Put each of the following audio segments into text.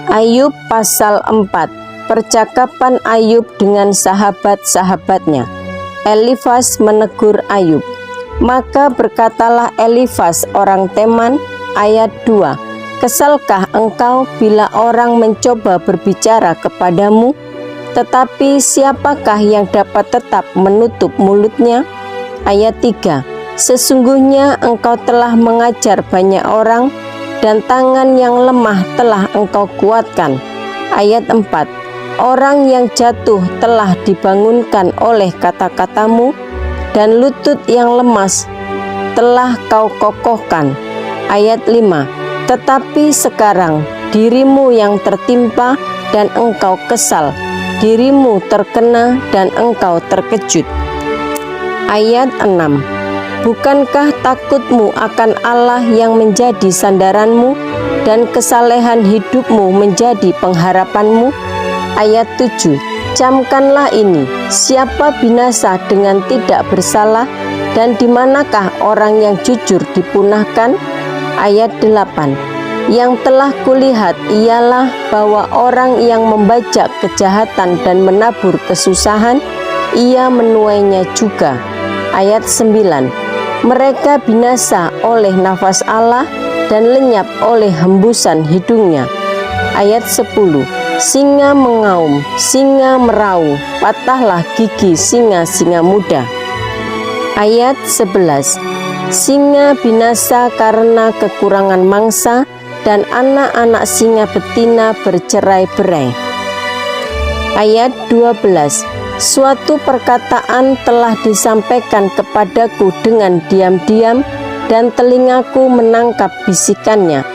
Ayub pasal 4. Percakapan Ayub dengan sahabat-sahabatnya. Elifas menegur Ayub. Maka berkatalah Elifas orang Teman, ayat 2. Kesalkah engkau bila orang mencoba berbicara kepadamu? Tetapi siapakah yang dapat tetap menutup mulutnya? Ayat 3. Sesungguhnya engkau telah mengajar banyak orang, dan tangan yang lemah telah engkau kuatkan. Ayat 4. Orang yang jatuh telah dibangunkan oleh kata-katamu, dan lutut yang lemas telah kau kokohkan. Ayat 5. Tetapi sekarang dirimu yang tertimpa dan engkau kesal, dirimu terkena dan engkau terkejut. Ayat 6. Bukankah takutmu akan Allah yang menjadi sandaranmu dan kesalehan hidupmu menjadi pengharapanmu? Ayat 7. Camkanlah ini, siapa binasa dengan tidak bersalah, dan di manakah orang yang jujur dipunahkan? Ayat 8. Yang telah kulihat ialah bahwa orang yang membajak kejahatan dan menabur kesusahan, ia menuainya juga. Ayat 9. Mereka binasa oleh nafas Allah dan lenyap oleh hembusan hidungnya. Ayat 10. Singa mengaum, singa meraung, patahlah gigi singa-singa muda. Ayat 11. Singa binasa karena kekurangan mangsa, dan anak-anak singa betina bercerai-berai. Ayat 12. Suatu perkataan telah disampaikan kepadaku dengan diam-diam, dan telingaku menangkap bisikannya.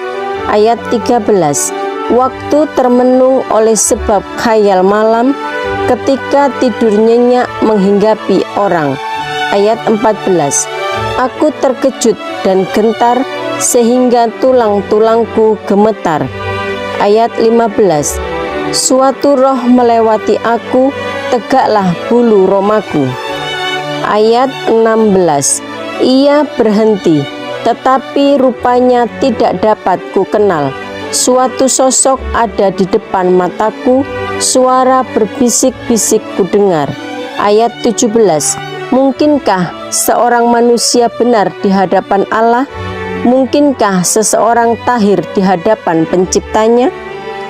Ayat 13. Waktu termenung oleh sebab khayal malam, ketika tidur nyenyak menghinggapi orang. Ayat 14. Aku terkejut dan gentar, sehingga tulang-tulangku gemetar. Ayat 15. Suatu roh melewati aku, tegaklah bulu romaku. Ayat 16. Ia berhenti, tetapi rupanya tidak dapat kukenal. Suatu sosok ada di depan mataku, suara berbisik-bisik kudengar. Ayat 17. Mungkinkah seorang manusia benar di hadapan Allah? Mungkinkah seseorang tahir di hadapan penciptanya?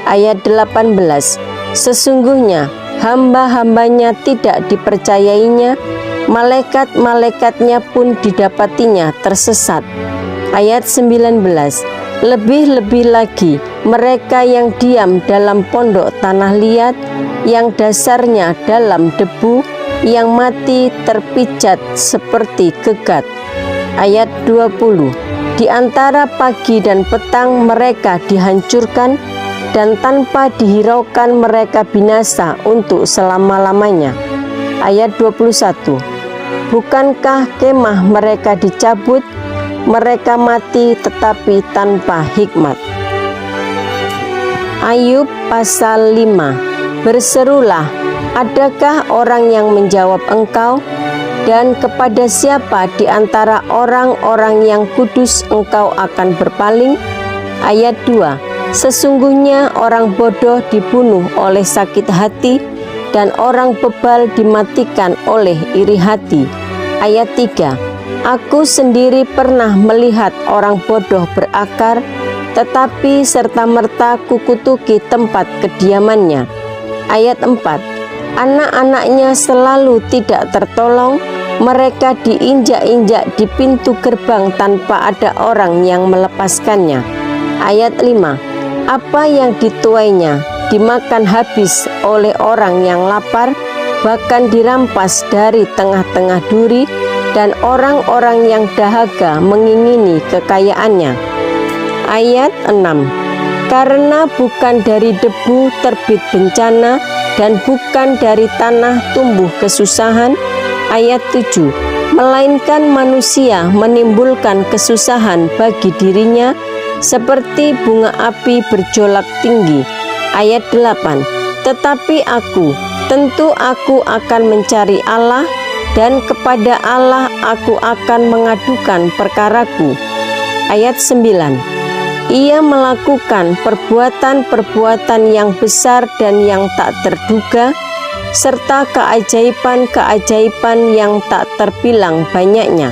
Ayat 18. Sesungguhnya hamba-hambanya tidak dipercayainya, malaikat-malaikatnya pun didapatinya tersesat. Ayat 19. Lebih-lebih lagi mereka yang diam dalam pondok tanah liat, yang dasarnya dalam debu, yang mati terpijat seperti gegat. Ayat 20. Di antara pagi dan petang mereka dihancurkan, dan tanpa dihiraukan mereka binasa untuk selama-lamanya. Ayat 21. Bukankah kemah mereka dicabut, mereka mati tetapi tanpa hikmat. Ayub pasal 5. Berserulah, adakah orang yang menjawab engkau? Dan kepada siapa di antara orang-orang yang kudus engkau akan berpaling? Ayat 2. Sesungguhnya orang bodoh dibunuh oleh sakit hati, dan orang bebal dimatikan oleh iri hati. Ayat 3. Aku sendiri pernah melihat orang bodoh berakar, tetapi serta-merta kukutuki tempat kediamannya. Ayat 4. Anak-anaknya selalu tidak tertolong, mereka diinjak-injak di pintu gerbang tanpa ada orang yang melepaskannya. Ayat 5. Apa yang dituainya dimakan habis oleh orang yang lapar, bahkan dirampas dari tengah-tengah duri, dan orang-orang yang dahaga mengingini kekayaannya. Ayat 6. Karena bukan dari debu terbit bencana, dan bukan dari tanah tumbuh kesusahan. Ayat 7. Melainkan manusia menimbulkan kesusahan bagi dirinya, seperti bunga api berjolak tinggi. Ayat 8. Tetapi tentu aku akan mencari Allah, dan kepada Allah aku akan mengadukan perkaraku. Ayat 9. Ia melakukan perbuatan-perbuatan yang besar dan yang tak terduga, serta keajaiban-keajaiban yang tak terbilang banyaknya.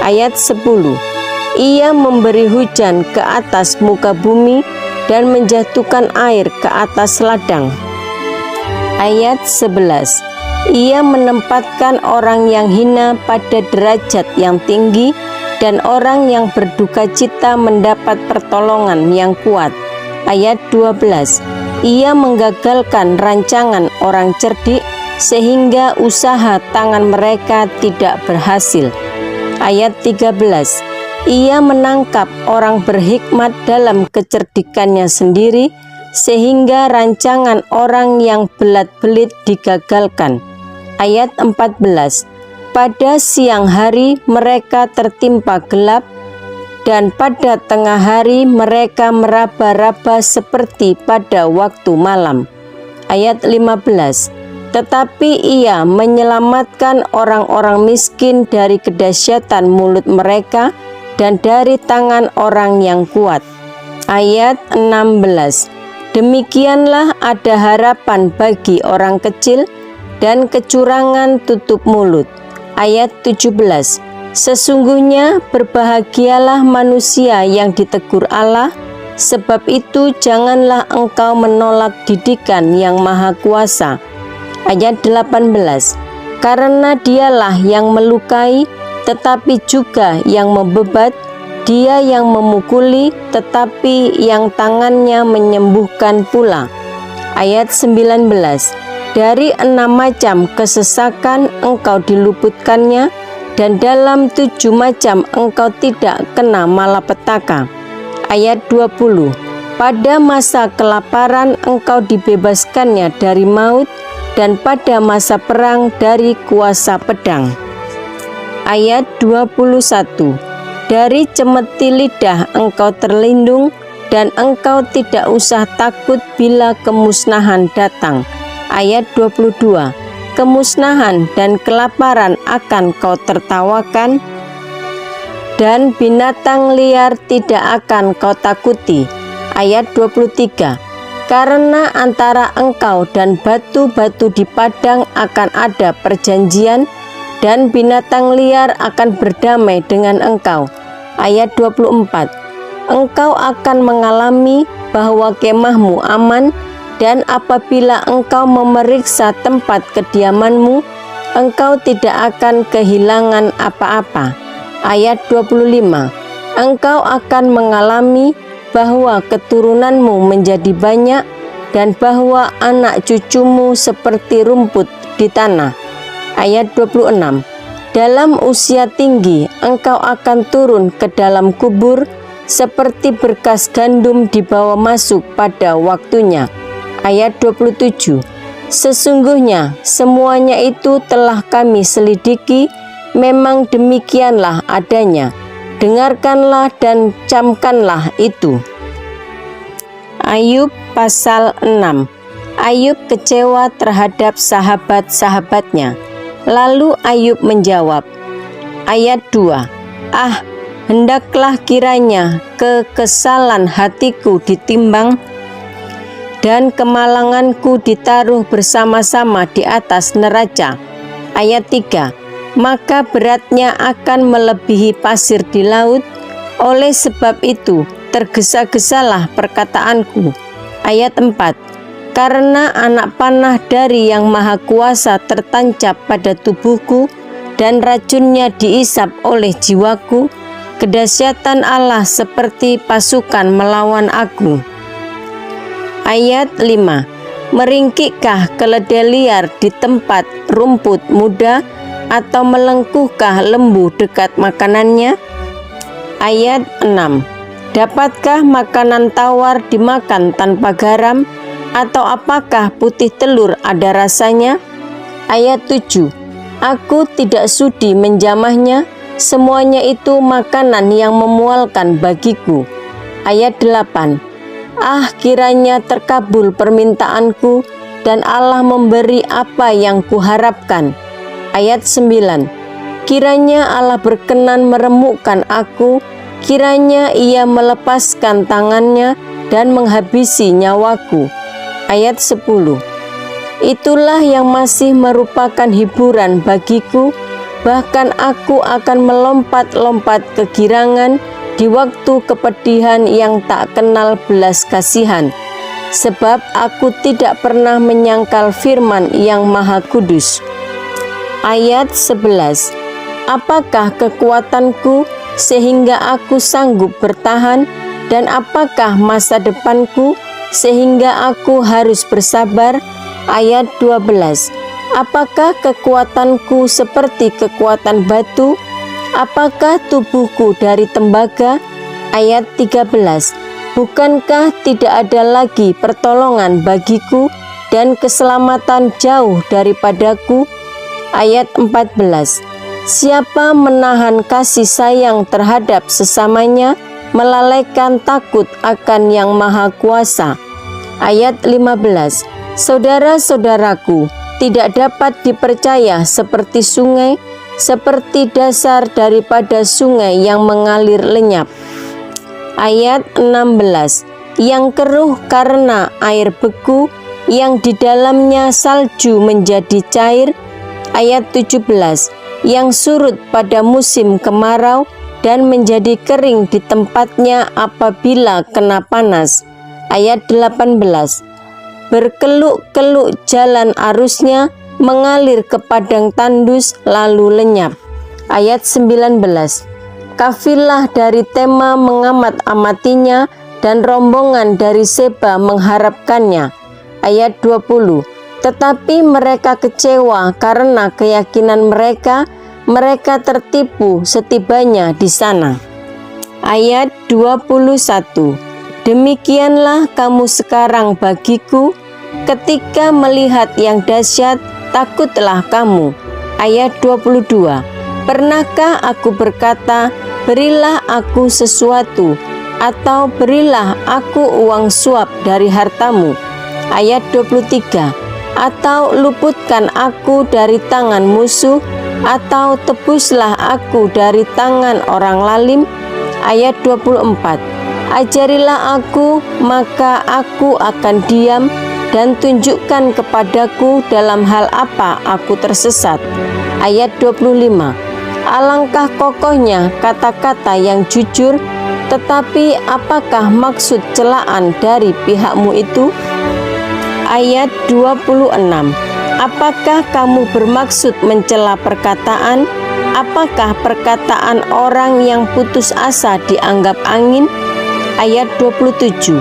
Ayat 10. Ia memberi hujan ke atas muka bumi dan menjatuhkan air ke atas ladang. Ayat 11. Ia menempatkan orang yang hina pada derajat yang tinggi, dan orang yang berduka cita mendapat pertolongan yang kuat. Ayat 12. Ia menggagalkan rancangan orang cerdik, sehingga usaha tangan mereka tidak berhasil. Ayat 13. Ia menangkap orang berhikmat dalam kecerdikannya sendiri, sehingga rancangan orang yang belat-belit digagalkan. Ayat 14. Pada siang hari mereka tertimpa gelap, dan pada tengah hari mereka meraba-raba seperti pada waktu malam. Ayat 15. Tetapi ia menyelamatkan orang-orang miskin dari kedahsyatan mulut mereka dan dari tangan orang yang kuat. Ayat 16. Demikianlah ada harapan bagi orang kecil, dan kecurangan tutup mulut. Ayat 17. Sesungguhnya berbahagialah manusia yang ditegur Allah, sebab itu janganlah engkau menolak didikan yang maha kuasa. Ayat 18. Karena dialah yang melukai, tetapi juga yang membebat, dia yang memukuli, tetapi yang tangannya menyembuhkan pula. Ayat 19. Dari 6 macam kesesakan engkau diluputkannya, dan dalam 7 macam engkau tidak kena malapetaka. Ayat 20. Pada masa kelaparan engkau dibebaskannya dari maut, dan pada masa perang dari kuasa pedang. Ayat 21. Dari cemeti lidah engkau terlindung, dan engkau tidak usah takut bila kemusnahan datang. Ayat 22. Kemusnahan dan kelaparan akan kau tertawakan, dan binatang liar tidak akan kau takuti. Ayat 23. Karena antara engkau dan batu-batu di padang akan ada perjanjian, dan binatang liar akan berdamai dengan engkau. Ayat 24. Engkau akan mengalami bahwa kemahmu aman, dan apabila engkau memeriksa tempat kediamanmu, engkau tidak akan kehilangan apa-apa. Ayat 25. Engkau akan mengalami bahwa keturunanmu menjadi banyak, dan bahwa anak cucumu seperti rumput di tanah. Ayat 26. Dalam usia tinggi engkau akan turun ke dalam kubur, seperti berkas gandum dibawa masuk pada waktunya. Ayat 27. Sesungguhnya semuanya itu telah kami selidiki, memang demikianlah adanya. Dengarkanlah dan camkanlah itu. Ayub pasal 6. Ayub kecewa terhadap sahabat-sahabatnya. Lalu Ayub menjawab. Ayat 2. Hendaklah kiranya kekesalan hatiku ditimbang, dan kemalanganku ditaruh bersama-sama di atas neraca. Ayat 3. Maka beratnya akan melebihi pasir di laut, oleh sebab itu tergesa-gesalah perkataanku. Ayat 4. Karena anak panah dari Yang Maha Kuasa tertancap pada tubuhku, dan racunnya diisap oleh jiwaku, kedahsyatan Allah seperti pasukan melawan aku. Ayat 5. Meringkikkah keledai liar di tempat rumput muda, atau melengkuhkah lembu dekat makanannya? Ayat 6. Dapatkah makanan tawar dimakan tanpa garam, atau apakah putih telur ada rasanya? Ayat 7. Aku tidak sudi menjamahnya, semuanya itu makanan yang memualkan bagiku. Ayat 8. Kiranya terkabul permintaanku, dan Allah memberi apa yang kuharapkan. Ayat 9. Kiranya Allah berkenan meremukkan aku, kiranya ia melepaskan tangannya dan menghabisi nyawaku. Ayat 10. Itulah yang masih merupakan hiburan bagiku, bahkan aku akan melompat-lompat kegirangan di waktu kepedihan yang tak kenal belas kasihan, sebab aku tidak pernah menyangkal firman yang Maha Kudus. Ayat 11. Apakah kekuatanku sehingga aku sanggup bertahan, dan apakah masa depanku sehingga aku harus bersabar? Ayat 12. Apakah kekuatanku seperti kekuatan batu? Apakah tubuhku dari tembaga? Ayat 13. Bukankah tidak ada lagi pertolongan bagiku dan keselamatan jauh daripadaku? Ayat 14. Siapa menahan kasih sayang terhadap sesamanya, melalaikan takut akan Yang Maha Kuasa. Ayat 15. Saudara-saudaraku, tidak dapat dipercaya seperti sungai, seperti dasar daripada sungai yang mengalir lenyap. Ayat 16. Yang keruh karena air beku, yang di dalamnya salju menjadi cair. Ayat 17. Yang surut pada musim kemarau dan menjadi kering di tempatnya apabila kena panas. Ayat 18. Berkeluk-keluk jalan arusnya, mengalir ke padang tandus lalu lenyap. Ayat 19. Kafilah dari Tema mengamat-amatinya, dan rombongan dari Seba mengharapkannya. Ayat 20. Tetapi mereka kecewa karena keyakinan mereka, mereka tertipu setibanya di sana. Ayat 21. Demikianlah kamu sekarang bagiku, ketika melihat yang dahsyat, takutlah kamu. Ayat 22. Pernahkah aku berkata, berilah aku sesuatu, atau berilah aku uang suap dari hartamu? Ayat 23. Atau luputkan aku dari tangan musuh, atau tebuslah aku dari tangan orang lalim? Ayat 24. Ajarilah aku, maka aku akan diam, dan tunjukkan kepadaku dalam hal apa aku tersesat. Ayat 25. Alangkah kokohnya kata-kata yang jujur, tetapi apakah maksud celaan dari pihakmu itu? Ayat 26. Apakah kamu bermaksud mencela perkataan? Apakah perkataan orang yang putus asa dianggap angin? Ayat 27.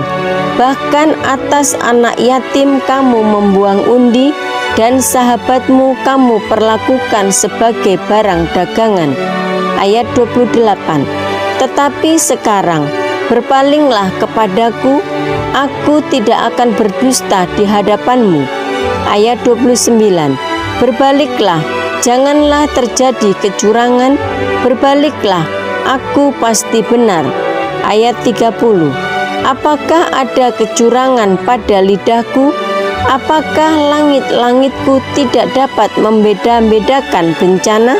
Bahkan atas anak yatim kamu membuang undi, dan sahabatmu kamu perlakukan sebagai barang dagangan. Ayat 28. Tetapi sekarang berpalinglah kepadaku, aku tidak akan berdusta di hadapanmu. Ayat 29. Berbaliklah, janganlah terjadi kecurangan, berbaliklah, aku pasti benar. Ayat 30. Apakah ada kecurangan pada lidahku? Apakah langit-langitku tidak dapat membeda-bedakan bencana?